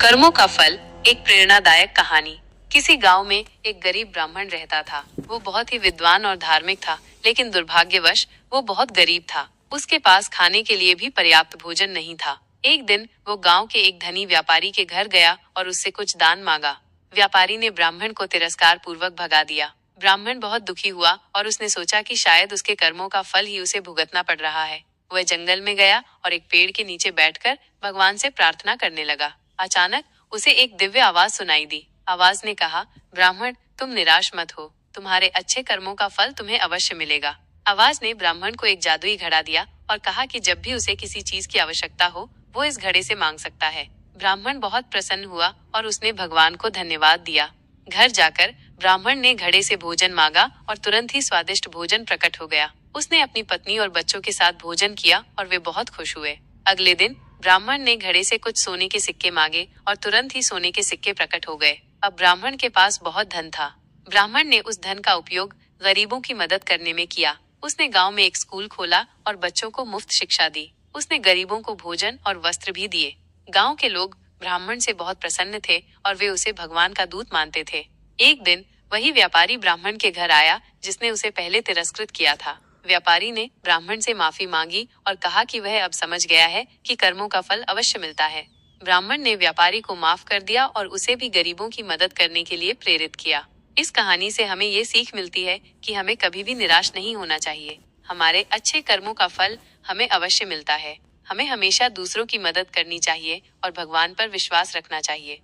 कर्मों का फल। एक प्रेरणादायक कहानी। किसी गांव में एक गरीब ब्राह्मण रहता था। वो बहुत ही विद्वान और धार्मिक था, लेकिन दुर्भाग्यवश वो बहुत गरीब था। उसके पास खाने के लिए भी पर्याप्त भोजन नहीं था। एक दिन वो गांव के एक धनी व्यापारी के घर गया और उससे कुछ दान मांगा। व्यापारी ने ब्राह्मण को तिरस्कार पूर्वक भगा दिया। ब्राह्मण बहुत दुखी हुआ और उसने सोचा कि शायद उसके कर्मों का फल ही उसे भुगतना पड़ रहा है। वह जंगल में गया और एक पेड़ के नीचे बैठकर भगवान से प्रार्थना करने लगा। अचानक उसे एक दिव्य आवाज सुनाई दी। आवाज ने कहा, ब्राह्मण, तुम निराश मत हो, तुम्हारे अच्छे कर्मों का फल तुम्हें अवश्य मिलेगा। आवाज ने ब्राह्मण को एक जादुई घड़ा दिया और कहा कि जब भी उसे किसी चीज की आवश्यकता हो, वो इस घड़े से मांग सकता है। ब्राह्मण बहुत प्रसन्न हुआ और उसने भगवान को धन्यवाद दिया। घर जाकर ब्राह्मण ने घड़े से भोजन मांगा और तुरंत ही स्वादिष्ट भोजन प्रकट हो गया। उसने अपनी पत्नी और बच्चों के साथ भोजन किया और वे बहुत खुश हुए। अगले दिन ब्राह्मण ने घड़े से कुछ सोने के सिक्के मांगे और तुरंत ही सोने के सिक्के प्रकट हो गए। अब ब्राह्मण के पास बहुत धन था। ब्राह्मण ने उस धन का उपयोग गरीबों की मदद करने में किया। उसने गांव में एक स्कूल खोला और बच्चों को मुफ्त शिक्षा दी। उसने गरीबों को भोजन और वस्त्र भी दिए। गांव के लोग ब्राह्मण से बहुत प्रसन्न थे और वे उसे भगवान का दूत मानते थे। एक दिन वही व्यापारी ब्राह्मण के घर आया जिसने उसे पहले तिरस्कृत किया था। व्यापारी ने ब्राह्मण से माफी मांगी और कहा कि वह अब समझ गया है कि कर्मों का फल अवश्य मिलता है। ब्राह्मण ने व्यापारी को माफ कर दिया और उसे भी गरीबों की मदद करने के लिए प्रेरित किया। इस कहानी से हमें ये सीख मिलती है कि हमें कभी भी निराश नहीं होना चाहिए। हमारे अच्छे कर्मों का फल हमें अवश्य मिलता है। हमें हमेशा दूसरों की मदद करनी चाहिए और भगवान पर विश्वास रखना चाहिए।